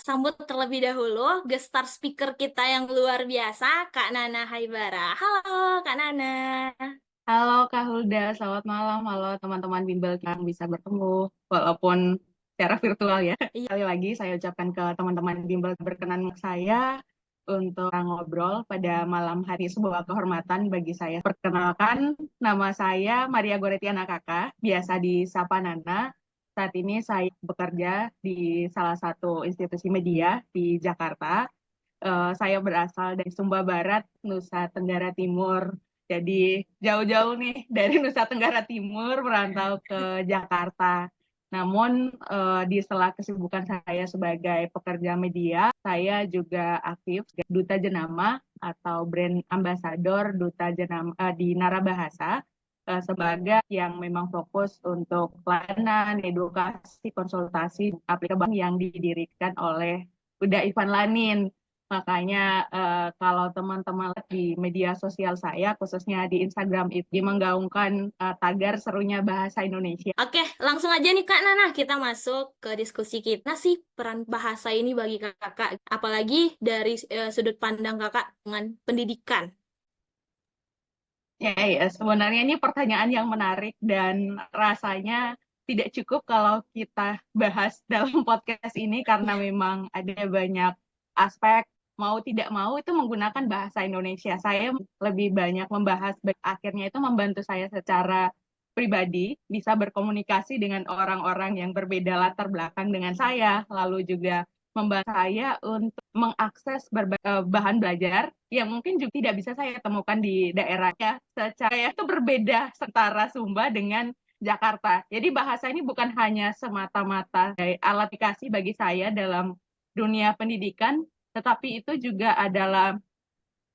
sambut terlebih dahulu guest star speaker kita yang luar biasa, Kak Nana Haibara. Halo, Kak Nana. Halo Kak Hulda, selamat malam. Halo teman-teman bimbel yang bisa bertemu walaupun secara virtual ya. Iya, Sekali lagi saya ucapkan ke teman-teman bimbel berkenan saya untuk ngobrol pada malam hari sebuah kehormatan bagi saya. Perkenalkan, nama saya Maria Goretiana Kakak, biasa disapa Nana. Saat ini saya bekerja di salah satu institusi media di Jakarta. Saya berasal dari Sumba Barat, Nusa Tenggara Timur. Jadi jauh-jauh nih dari Nusa Tenggara Timur merantau ke Jakarta. Namun di sela kesibukan saya sebagai pekerja media, saya juga aktif Duta Jenama atau brand ambassador Duta Jenama di Narabahasa sebagai yang memang fokus untuk pelayanan, edukasi, konsultasi, aplikasi yang didirikan oleh Uda Ivan Lanin. Makanya kalau teman-teman lihat di media sosial saya, khususnya di Instagram itu menggaungkan tagar serunya bahasa Indonesia. oke, langsung aja nih Kak Nana, kita masuk ke diskusi kita sih peran bahasa ini bagi kakak, apalagi dari sudut pandang kakak dengan pendidikan. Ya, ya, sebenarnya ini pertanyaan yang menarik dan rasanya tidak cukup kalau kita bahas dalam podcast ini karena memang ada banyak aspek mau tidak mau itu menggunakan bahasa Indonesia. Saya lebih banyak membahas akhirnya itu membantu saya secara pribadi bisa berkomunikasi dengan orang-orang yang berbeda latar belakang dengan saya, lalu juga membantu saya untuk mengakses berbagai bahan belajar yang mungkin juga tidak bisa saya temukan di daerahnya. Secara itu berbeda setara Sumba dengan Jakarta. Jadi bahasa ini bukan hanya semata-mata alat aplikasi bagi saya dalam dunia pendidikan, tetapi itu juga adalah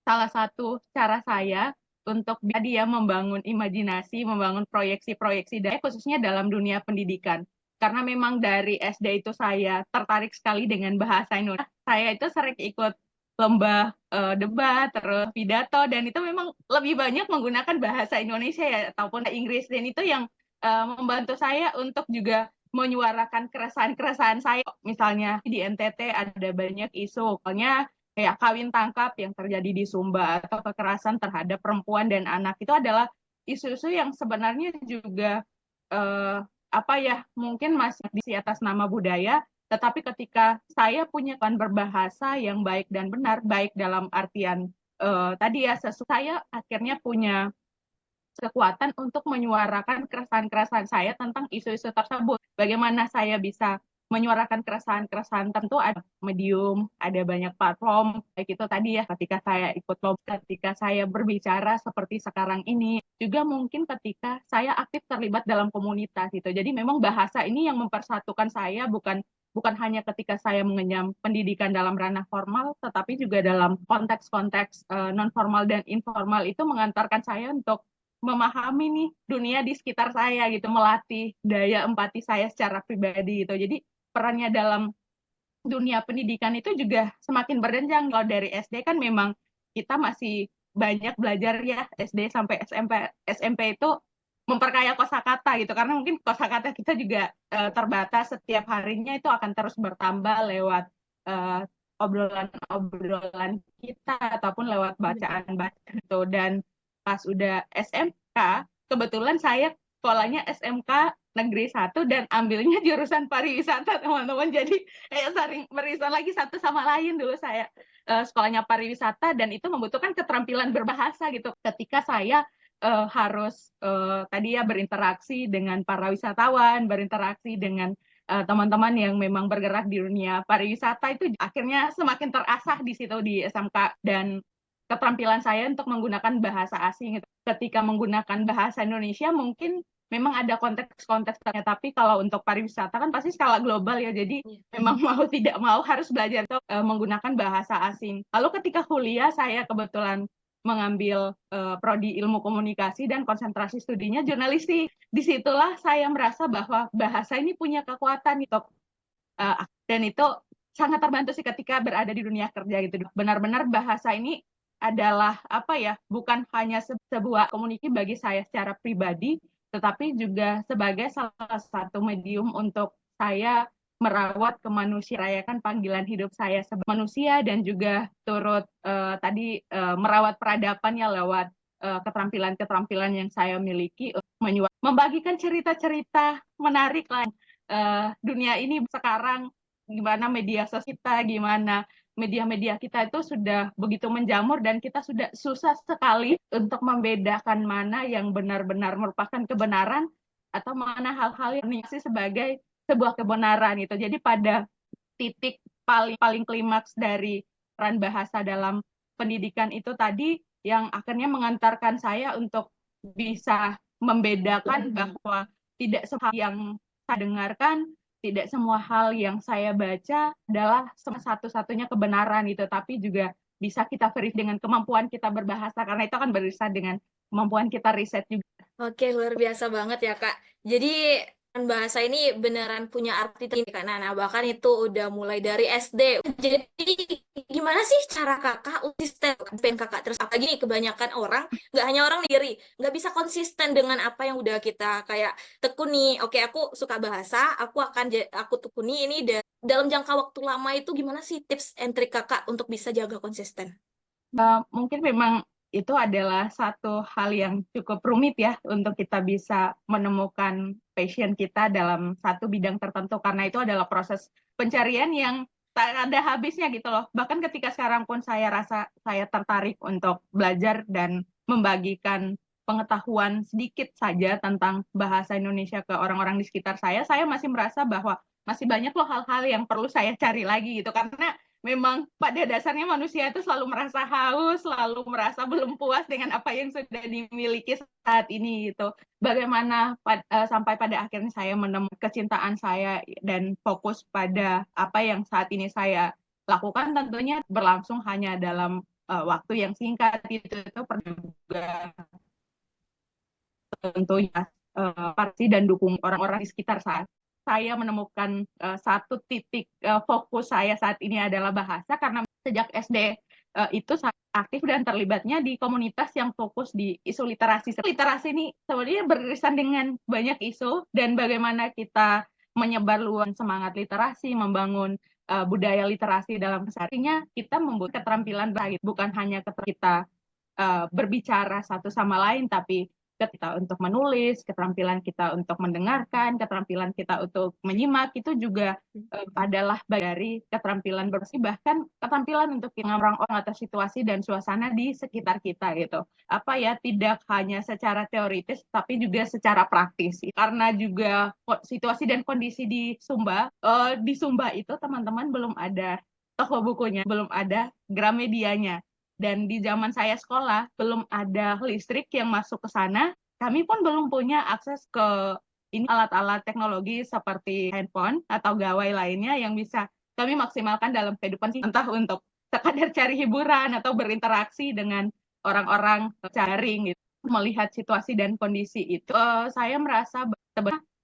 salah satu cara saya untuk dia membangun imajinasi, membangun proyeksi-proyeksi, khususnya dalam dunia pendidikan. Karena memang dari SD itu saya tertarik sekali dengan bahasa Indonesia. Saya itu sering ikut lomba debat, terus pidato, dan itu memang lebih banyak menggunakan bahasa Indonesia ya, ataupun Inggris. Dan itu yang membantu saya untuk juga menyuarakan keresahan-keresahan saya. Misalnya di NTT ada banyak isu, misalnya kayak kawin tangkap yang terjadi di Sumba atau kekerasan terhadap perempuan dan anak itu adalah isu-isu yang sebenarnya juga eh, apa ya mungkin masih di atas nama budaya, tetapi ketika saya punya kan berbahasa yang baik dan benar, baik dalam artian tadi ya saya akhirnya punya kekuatan untuk menyuarakan keresahan-keresahan saya tentang isu-isu tersebut. Bagaimana saya bisa menyuarakan keresahan-keresahan, tentu ada medium, ada banyak platform, baik itu tadi ya ketika saya ikut lomba, ketika saya berbicara seperti sekarang ini, juga mungkin ketika saya aktif terlibat dalam komunitas itu. Jadi memang bahasa ini yang mempersatukan saya, bukan hanya ketika saya mengenyam pendidikan dalam ranah formal, tetapi juga dalam konteks-konteks non formal dan informal itu mengantarkan saya untuk memahami nih dunia di sekitar saya gitu, melatih daya empati saya secara pribadi gitu. Jadi perannya dalam dunia pendidikan itu juga semakin berjenjang. Kalau dari SD kan memang kita masih banyak belajar ya, SD sampai SMP itu memperkaya kosakata gitu, karena mungkin kosakata kita juga terbatas, setiap harinya itu akan terus bertambah lewat uh, obrolan-obrolan kita ataupun lewat bacaan-bacaan itu. Dan pas udah SMK, kebetulan saya sekolahnya SMK Negeri 1 dan ambilnya jurusan pariwisata teman-teman. Jadi sering merisan lagi satu sama lain. Dulu saya sekolahnya pariwisata dan itu membutuhkan keterampilan berbahasa gitu. Ketika saya harus tadi ya berinteraksi dengan para wisatawan, berinteraksi dengan teman-teman yang memang bergerak di dunia pariwisata, itu akhirnya semakin terasah di situ di SMK. Dan keterampilan saya untuk menggunakan bahasa asing itu. Ketika menggunakan bahasa Indonesia mungkin memang ada konteks-konteksnya, tapi kalau untuk pariwisata kan pasti skala global ya, jadi memang mau tidak mau harus belajar untuk menggunakan bahasa asing. Lalu ketika kuliah saya kebetulan mengambil prodi ilmu komunikasi dan konsentrasi studinya jurnalistik. Disitulah saya merasa bahwa bahasa ini punya kekuatan untuk dan itu sangat terbantu sih ketika berada di dunia kerja gitu. Benar-benar bahasa ini adalah apa ya, bukan hanya sebuah komunikasi bagi saya secara pribadi, tetapi juga sebagai salah satu medium untuk saya merawat kemanusiaan, rayakan panggilan hidup saya sebagai manusia, dan juga turut tadi merawat peradabannya lewat keterampilan-keterampilan yang saya miliki, membagikan cerita-cerita menarik lah dunia ini sekarang, gimana media sosial kita, gimana media-media kita itu sudah begitu menjamur, dan kita sudah susah sekali untuk membedakan mana yang benar-benar merupakan kebenaran atau mana hal-hal yang sebagai sebuah kebenaran itu. Jadi pada titik paling paling klimaks dari peran bahasa dalam pendidikan itu tadi, yang akhirnya mengantarkan saya untuk bisa membedakan bahwa tidak semua yang saya dengarkan, tidak semua hal yang saya baca adalah satu-satunya kebenaran itu, tapi juga bisa kita verify dengan kemampuan kita berbahasa, karena itu akan beriset dengan kemampuan kita riset juga. Oke, luar biasa banget ya, Kak. Jadi, bahasa ini beneran punya arti tinggi, Kak. Nah, bahkan itu udah mulai dari SD. Jadi, gimana sih cara Kakak konsisten pengen Kakak terus? Apalagi nih, kebanyakan orang, nggak hanya orang diri, nggak bisa konsisten dengan apa yang udah kita kayak tekuni. Oke, aku suka bahasa, aku tekuni ini, dan dalam jangka waktu lama itu gimana sih tips and trik Kakak untuk bisa jaga konsisten? Mungkin memang itu adalah satu hal yang cukup rumit ya untuk kita bisa menemukan passion kita dalam satu bidang tertentu, karena itu adalah proses pencarian yang tak ada habisnya gitu loh. Bahkan ketika sekarang pun saya rasa saya tertarik untuk belajar dan membagikan pengetahuan sedikit saja tentang bahasa Indonesia ke orang-orang di sekitar saya masih merasa bahwa masih banyak loh hal-hal yang perlu saya cari lagi gitu, karena memang pada dasarnya manusia itu selalu merasa haus, selalu merasa belum puas dengan apa yang sudah dimiliki saat ini gitu. Bagaimana sampai pada akhirnya saya menemukan kecintaan saya dan fokus pada apa yang saat ini saya lakukan, tentunya berlangsung hanya dalam waktu yang singkat itu juga tentunya pasti dan dukung orang-orang di sekitar saya menemukan satu titik fokus saya saat ini adalah bahasa, karena sejak SD itu saya aktif dan terlibatnya di komunitas yang fokus di isu literasi. Literasi ini sebenarnya beririsan dengan banyak isu, dan bagaimana kita menyebar luas semangat literasi, membangun budaya literasi dalam kesehariannya, kita membuat keterampilan baik, bukan hanya kita berbicara satu sama lain, tapi kita untuk menulis, keterampilan kita untuk mendengarkan, keterampilan kita untuk menyimak, itu juga adalah bagian dari keterampilan bersih, bahkan keterampilan untuk orang-orang atau situasi dan suasana di sekitar kita gitu. Apa ya, tidak hanya secara teoritis, tapi juga secara praktis. Karena juga situasi dan kondisi di Sumba itu teman-teman belum ada toko bukunya, belum ada Gramedianya. Dan di zaman saya sekolah, belum ada listrik yang masuk ke sana. Kami pun belum punya akses ke ini alat-alat teknologi seperti handphone atau gawai lainnya yang bisa kami maksimalkan dalam kehidupan, entah untuk sekadar cari hiburan atau berinteraksi dengan orang-orang daring gitu. Melihat situasi dan kondisi itu, saya merasa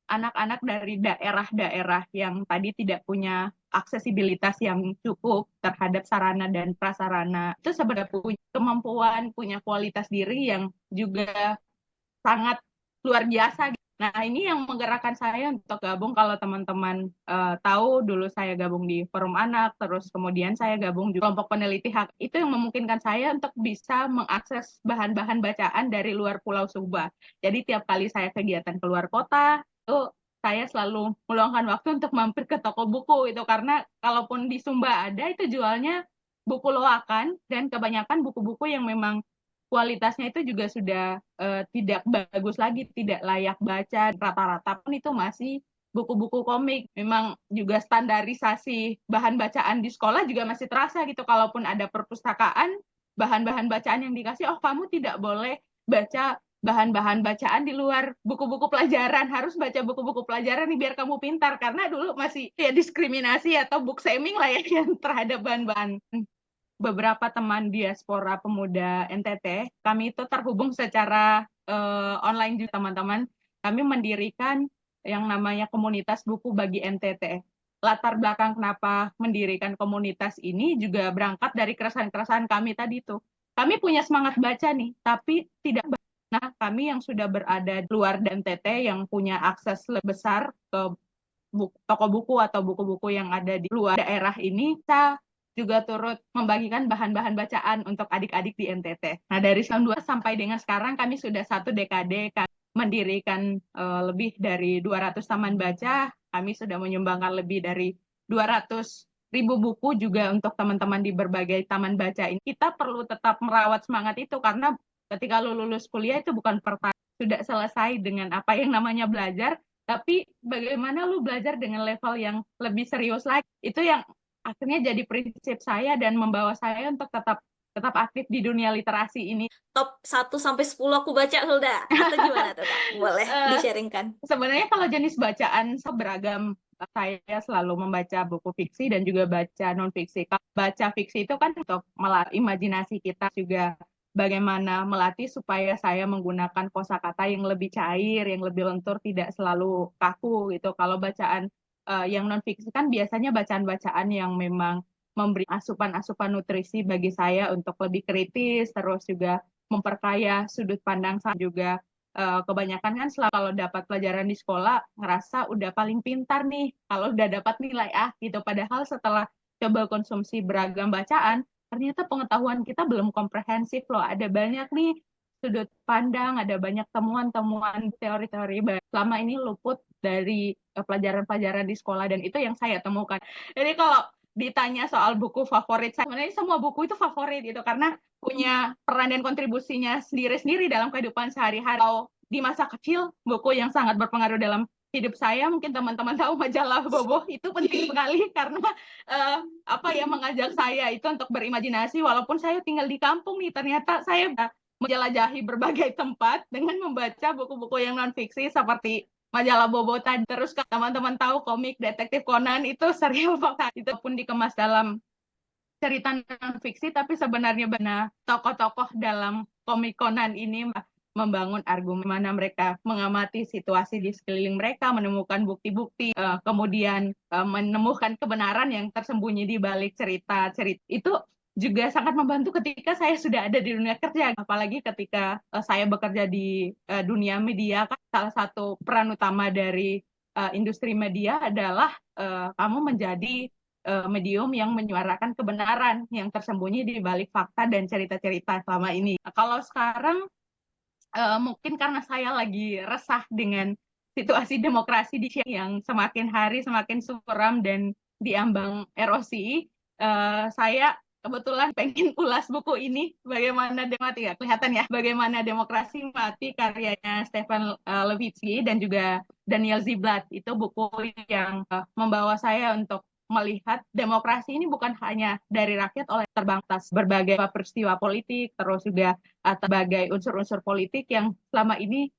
anak-anak dari daerah-daerah yang tadi tidak punya aksesibilitas yang cukup terhadap sarana dan prasarana itu sebenarnya punya kemampuan, punya kualitas diri yang juga sangat luar biasa. Nah, ini yang menggerakkan saya untuk gabung. Kalau teman-teman tahu, dulu saya gabung di Forum Anak, terus kemudian saya gabung di kelompok peneliti hak. Itu yang memungkinkan saya untuk bisa mengakses bahan-bahan bacaan dari luar Pulau Sumba. Jadi tiap kali saya kegiatan keluar kota, itu saya selalu meluangkan waktu untuk mampir ke toko buku itu, karena kalaupun di Sumba ada, itu jualnya buku loakan, dan kebanyakan buku-buku yang memang kualitasnya itu juga sudah tidak bagus lagi, tidak layak baca. Rata-rata pun itu masih buku-buku komik. Memang juga standarisasi bahan bacaan di sekolah juga masih terasa gitu. Kalaupun ada perpustakaan, bahan-bahan bacaan yang dikasih, oh kamu tidak boleh baca bahan-bahan bacaan di luar buku-buku pelajaran, harus baca buku-buku pelajaran nih biar kamu pintar, karena dulu masih ya diskriminasi atau book shaming lah ya terhadap bahan-bahan. Beberapa teman diaspora pemuda NTT, kami itu terhubung secara online juga teman-teman. Kami mendirikan yang namanya komunitas buku bagi NTT. Latar belakang kenapa mendirikan komunitas ini juga berangkat dari keresahan-keresahan kami tadi itu. Kami punya semangat baca nih, tapi tidak. Nah, kami yang sudah berada di luar NTT yang punya akses lebih besar ke toko buku atau buku-buku yang ada di luar daerah ini, kita juga turut membagikan bahan-bahan bacaan untuk adik-adik di NTT. Nah, dari tahun 2 sampai dengan sekarang kami sudah 1 dekade mendirikan lebih dari 200 taman baca. Kami sudah menyumbangkan lebih dari 200.000 buku juga untuk teman-teman di berbagai taman baca ini. Kita perlu tetap merawat semangat itu karena ketika lulus kuliah itu bukan pertama sudah selesai dengan apa yang namanya belajar, tapi bagaimana lu belajar dengan level yang lebih serius lagi. Itu yang akhirnya jadi prinsip saya dan membawa saya untuk tetap aktif di dunia literasi ini. Top 1 sampai 10 aku baca, Hulda. Atau gimana tuh, Kak? Boleh Uh, di-sharingkan. Sebenarnya kalau jenis bacaan beragam, saya selalu membaca buku fiksi dan juga baca non fiksi. Kalau baca fiksi itu kan untuk melatih imajinasi kita, juga bagaimana melatih supaya saya menggunakan kosakata yang lebih cair, yang lebih lentur, tidak selalu kaku gitu. Kalau bacaan yang non fiksi kan biasanya bacaan-bacaan yang memang memberi asupan-asupan nutrisi bagi saya untuk lebih kritis, terus juga memperkaya sudut pandang saya juga. Kebanyakan kan selalu kalau dapat pelajaran di sekolah ngerasa udah paling pintar nih kalau udah dapat nilai A gitu. Padahal setelah coba konsumsi beragam bacaan, ternyata pengetahuan kita belum komprehensif loh. Ada banyak nih sudut pandang, ada banyak temuan-temuan teori-teori selama ini luput dari pelajaran-pelajaran di sekolah, dan itu yang saya temukan. Jadi kalau ditanya soal buku favorit, sebenarnya semua buku itu favorit gitu karena punya peran dan kontribusinya sendiri-sendiri dalam kehidupan sehari-hari. Kalau di masa kecil, buku yang sangat berpengaruh dalam hidup saya, mungkin teman-teman tahu majalah Bobo, itu penting sekali karena mengajak saya itu untuk berimajinasi. Walaupun saya tinggal di kampung nih, ternyata saya menjelajahi berbagai tempat dengan membaca buku-buku yang non fiksi seperti majalah Bobo tadi. Terus teman-teman tahu komik Detektif Conan, itu serial banget, itu pun dikemas dalam cerita non fiksi, tapi sebenarnya benar tokoh-tokoh dalam komik Conan ini membangun argumen mana mereka mengamati situasi di sekeliling mereka, menemukan bukti-bukti, kemudian menemukan kebenaran yang tersembunyi di balik cerita-cerita itu juga sangat membantu ketika saya sudah ada di dunia kerja, apalagi ketika saya bekerja di dunia media. Kan salah satu peran utama dari industri media adalah kamu menjadi medium yang menyuarakan kebenaran yang tersembunyi di balik fakta dan cerita-cerita selama ini. Kalau sekarang mungkin karena saya lagi resah dengan situasi demokrasi di Indonesia yang semakin hari semakin suram dan diambang erosi, saya kebetulan pengen ulas buku ini, bagaimana demokrasi, ya kelihatan ya, bagaimana demokrasi mati, karyanya Stefan Levitsky dan juga Daniel Ziblatt. Itu buku yang membawa saya untuk melihat demokrasi ini bukan hanya dari rakyat oleh terbang atas berbagai peristiwa politik, terus juga sebagai unsur-unsur politik yang selama ini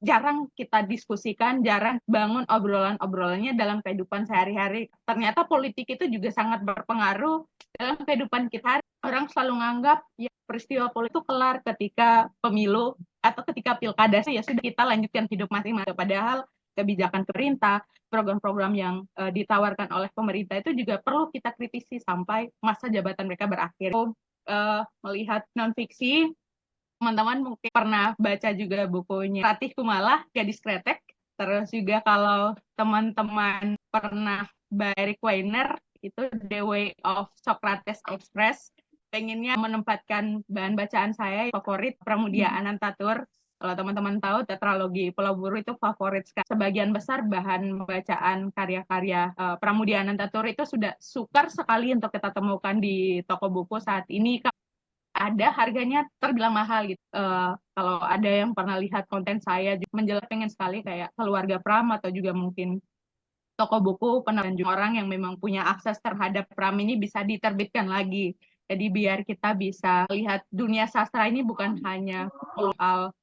jarang kita diskusikan, jarang bangun obrolan-obrolannya dalam kehidupan sehari-hari. Ternyata politik itu juga sangat berpengaruh dalam kehidupan kita. Orang selalu menganggap ya peristiwa politik itu kelar ketika pemilu atau ketika pilkada, ya sudah kita lanjutkan hidup masing-masing. Padahal kebijakan pemerintah, program-program yang ditawarkan oleh pemerintah itu juga perlu kita kritisi sampai masa jabatan mereka berakhir. Melihat non-fiksi, teman-teman mungkin pernah baca juga bukunya Ratih Kumala, Gadis Kretek. Terus juga kalau teman-teman pernah baca Eric Weiner, itu The Way of Socrates Express. Pengennya menempatkan bahan bacaan saya favorit Pramudia Anantatur. Kalau teman-teman tahu, tetralogi Pulau Buru itu favorit sekali. Sebagian besar bahan bacaan karya-karya Pramudia Anantatur itu sudah sukar sekali untuk kita temukan di toko buku saat ini. Ada harganya terbilang mahal gitu. Kalau ada yang pernah lihat konten saya, menjelaskan pengen sekali kayak Keluarga Pram atau juga mungkin toko buku penerjemah orang yang memang punya akses terhadap Pram ini bisa diterbitkan lagi. Jadi biar kita bisa lihat dunia sastra ini bukan hanya soal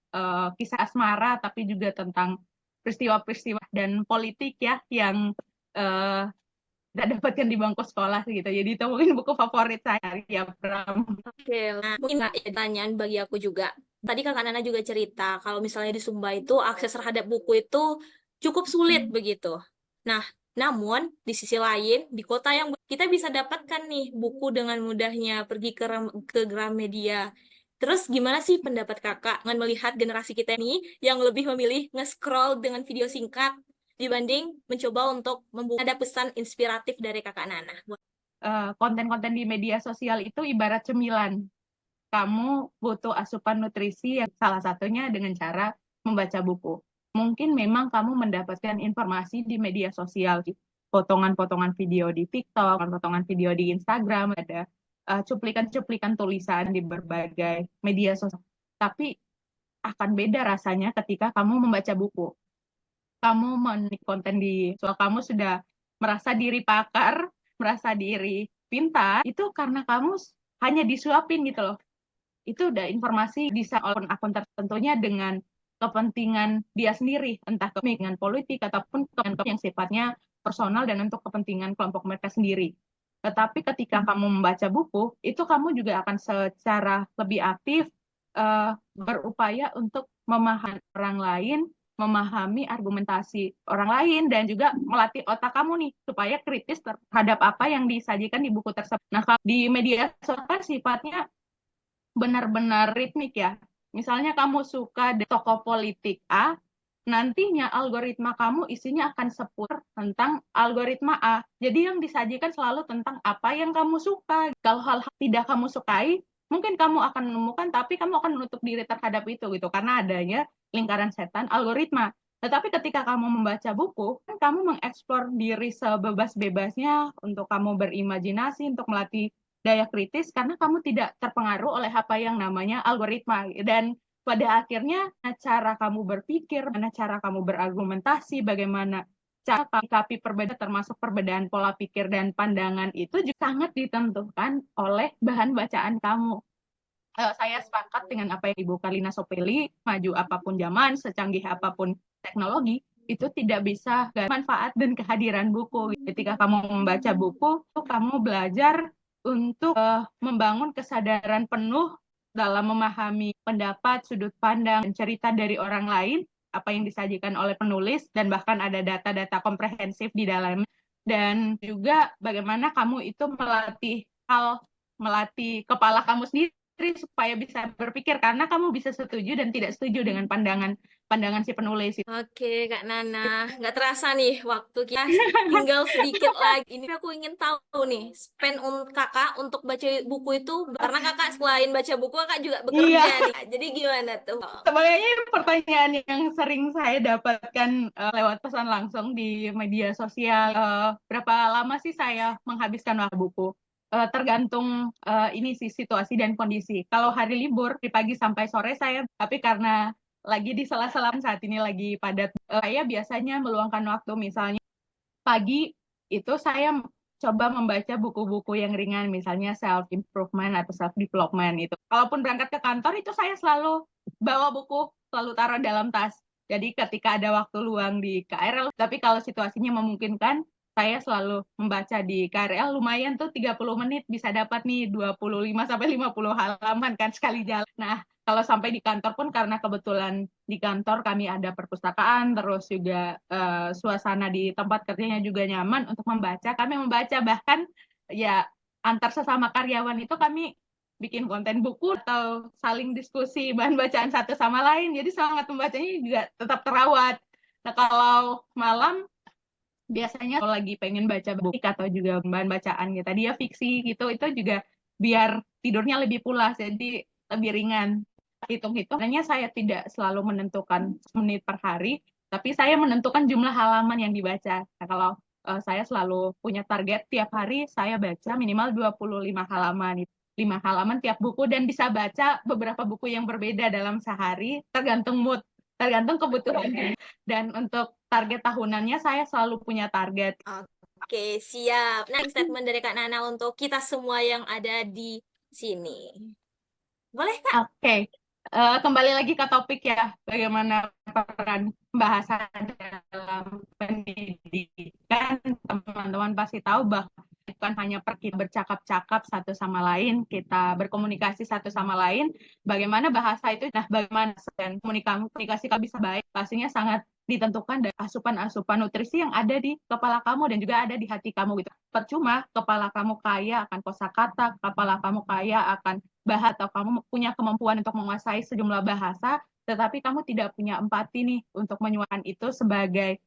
kisah asmara, tapi juga tentang peristiwa-peristiwa dan politik ya yang tidak dapatkan di bangku sekolah gitu. Jadi itu mungkin buku favorit saya ya Pram. Oke, nah, mungkin ya, pertanyaan bagi aku juga. Tadi Kakak Nana juga cerita kalau misalnya di Sumba itu akses terhadap buku itu cukup sulit begitu. Nah, namun di sisi lain di kota yang kita bisa dapatkan nih buku dengan mudahnya pergi ke Gramedia. Terus gimana sih pendapat Kakak dengan melihat generasi kita ini yang lebih memilih nge-scroll dengan video singkat? dibanding mencoba untuk ada pesan inspiratif dari Kakak Nana. Konten-konten di media sosial itu ibarat cemilan. Kamu butuh asupan nutrisi yang salah satunya dengan cara membaca buku. Mungkin memang kamu mendapatkan informasi di media sosial, potongan-potongan video di TikTok, potongan video di Instagram, ada cuplikan-cuplikan tulisan di berbagai media sosial. Tapi akan beda rasanya ketika kamu membaca buku. Kamu menikmati konten di soal kamu sudah merasa diri pakar, merasa diri pintar, itu karena kamu hanya disuapin gitu loh. Itu udah informasi bisa oleh akun tertentunya dengan kepentingan dia sendiri, entah kepentingan politik ataupun kepentingan yang sifatnya personal dan untuk kepentingan kelompok mereka sendiri. Tetapi ketika kamu membaca buku, itu kamu juga akan secara lebih aktif berupaya untuk memahami orang lain, memahami argumentasi orang lain, dan juga melatih otak kamu nih supaya kritis terhadap apa yang disajikan di buku tersebut. Nah, kalau di media sosial sifatnya benar-benar ritmik ya. Misalnya kamu suka tokoh politik A, nantinya algoritma kamu isinya akan seputar tentang algoritma A. Jadi yang disajikan selalu tentang apa yang kamu suka. Kalau hal-hal tidak kamu sukai, mungkin kamu akan menemukan, tapi kamu akan menutup diri terhadap itu gitu, karena adanya lingkaran setan algoritma. Tetapi ketika kamu membaca buku, kan kamu mengeksplor diri sebebas-bebasnya untuk kamu berimajinasi, untuk melatih daya kritis, karena kamu tidak terpengaruh oleh apa yang namanya algoritma. Dan pada akhirnya cara kamu berpikir, bagaimana cara kamu berargumentasi, bagaimana cara menyikapi perbedaan termasuk perbedaan pola pikir dan pandangan itu juga sangat ditentukan oleh bahan bacaan kamu. Saya sepakat dengan apa yang Ibu Kalina Sopeli, maju apapun zaman, secanggih apapun teknologi, itu tidak bisa manfaat dan kehadiran buku. Ketika kamu membaca buku, kamu belajar untuk membangun kesadaran penuh dalam memahami pendapat, sudut pandang, dan cerita dari orang lain, apa yang disajikan oleh penulis, dan bahkan ada data-data komprehensif di dalamnya. Dan juga bagaimana kamu itu melatih kepala kamu sendiri supaya bisa berpikir, karena kamu bisa setuju dan tidak setuju dengan pandangan si penulis. Oke, Kak Nana, nggak terasa nih waktu kita tinggal sedikit lagi. Ini aku ingin tahu nih, spend kakak untuk baca buku itu, karena kakak selain baca buku, kakak juga bekerja Iya, nih. Jadi gimana tuh? sebenarnya pertanyaan yang sering saya dapatkan lewat pesan langsung di media sosial. Berapa lama sih saya menghabiskan waktu buku? Tergantung ini sih situasi dan kondisi. Kalau hari libur di pagi sampai sore saya, tapi karena lagi di sela-sela saat ini lagi padat, saya biasanya meluangkan waktu, misalnya pagi itu saya coba membaca buku-buku yang ringan, misalnya self improvement atau self development itu. Kalaupun berangkat ke kantor itu saya selalu bawa buku, selalu taruh dalam tas. Jadi ketika ada waktu luang di KRL, tapi kalau situasinya memungkinkan, saya selalu membaca di KRL. Lumayan tuh 30 menit bisa dapat nih 25 sampai 50 halaman kan sekali jalan. Nah, kalau sampai di kantor pun, karena kebetulan di kantor kami ada perpustakaan, terus juga suasana di tempat kerjanya juga nyaman untuk membaca. Kami membaca, bahkan ya antar sesama karyawan itu kami bikin konten buku atau saling diskusi bahan bacaan satu sama lain. Jadi semangat membacanya juga tetap terawat. Nah, kalau malam biasanya kalau lagi pengen baca buku atau juga bahan bacaan ya tadi ya fiksi gitu, itu juga biar tidurnya lebih pulas, jadi lebih ringan. Hitung-hitung, sebenarnya saya tidak selalu menentukan menit per hari, tapi saya menentukan jumlah halaman yang dibaca. Nah, kalau saya selalu punya target tiap hari saya baca minimal 25 halaman, 5 halaman tiap buku, dan bisa baca beberapa buku yang berbeda dalam sehari, tergantung mood, tergantung kebutuhan. Dan untuk target tahunannya saya selalu punya target. Oke, siap. Nah, statement dari Kak Nana untuk kita semua yang ada di sini. Boleh, Kak? Oke, kembali lagi ke topik ya, bagaimana peran bahasa dalam pendidikan. Teman-teman pasti tahu bahwa bukan hanya kita bercakap-cakap satu sama lain, kita berkomunikasi satu sama lain, bagaimana bahasa itu, nah bagaimana dan komunikasi kalau bisa baik, pastinya sangat ditentukan dari asupan-asupan nutrisi yang ada di kepala kamu dan juga ada di hati kamu gitu. Percuma kepala kamu kaya akan kosakata, kepala kamu kaya akan bahasa, atau kamu punya kemampuan untuk menguasai sejumlah bahasa, tetapi kamu tidak punya empati nih untuk menyuarakan itu sebagai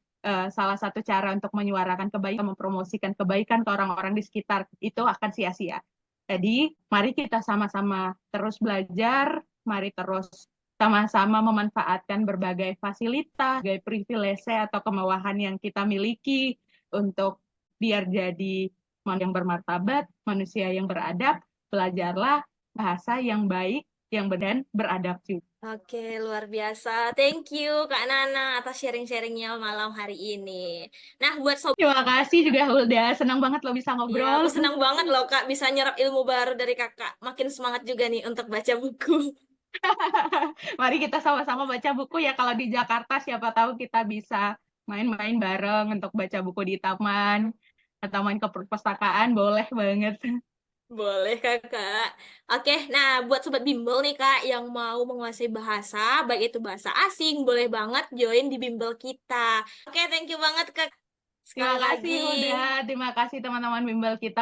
salah satu cara untuk menyuarakan kebaikan, mempromosikan kebaikan ke orang-orang di sekitar, itu akan sia-sia. Jadi, mari kita sama-sama terus belajar, mari terus sama-sama memanfaatkan berbagai fasilitas, berbagai privilege atau kemewahan yang kita miliki untuk biar jadi manusia yang bermartabat, manusia yang beradab. Belajarlah bahasa yang baik, yang beradab juga. Oke, luar biasa. Thank you Kak Nana atas sharing-sharingnya malam hari ini. Nah, buat sobat, Terima kasih juga Hulda, senang banget lo bisa ya aku ngobrol. senang banget loh Kak bisa nyerap ilmu baru dari Kakak. Makin semangat juga nih untuk baca buku. Mari kita sama-sama baca buku ya, kalau di Jakarta siapa tahu kita bisa main-main bareng untuk baca buku di taman atau main ke perpustakaan, boleh banget. Boleh Kakak. Oke, nah buat sobat bimbel nih Kak yang mau menguasai bahasa, baik itu bahasa asing, boleh banget join di bimbel kita. Oke, thank you banget Kak. Sekali Terima lagi. kasih Huda, terima kasih teman-teman bimbel kita.